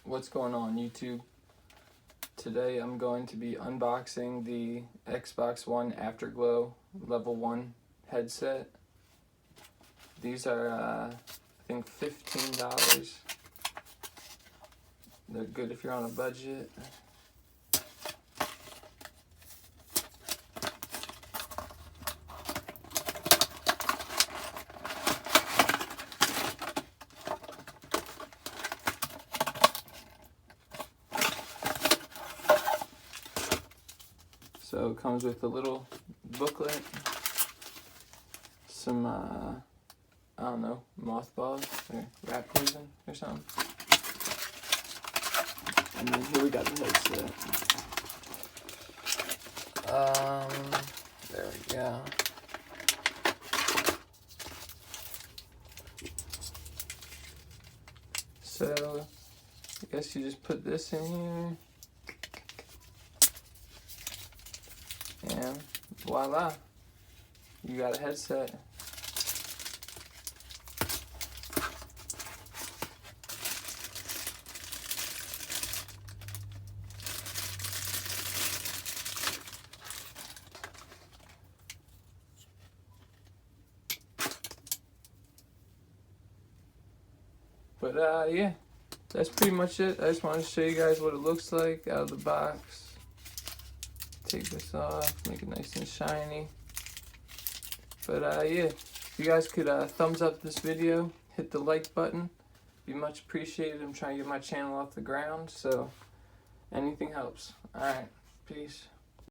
What's going on, YouTube? Today I'm going to be unboxing the Xbox One Afterglow Level 1 headset. These are, I think, $15. They're good if you're on a budget. So it comes with a little booklet, some, I don't know, mothballs or rat poison or something. And then here we got the headset. There we go. So, I guess you just put this in here. And voila, you got a headset. But yeah, that's pretty much it. I just wanted to show you guys what it looks like out of the box. Take this off, make it nice and shiny. But yeah, if you guys could thumbs up this video, hit the like button, be much appreciated. I'm trying to get my channel off the ground, so anything helps. Alright, peace.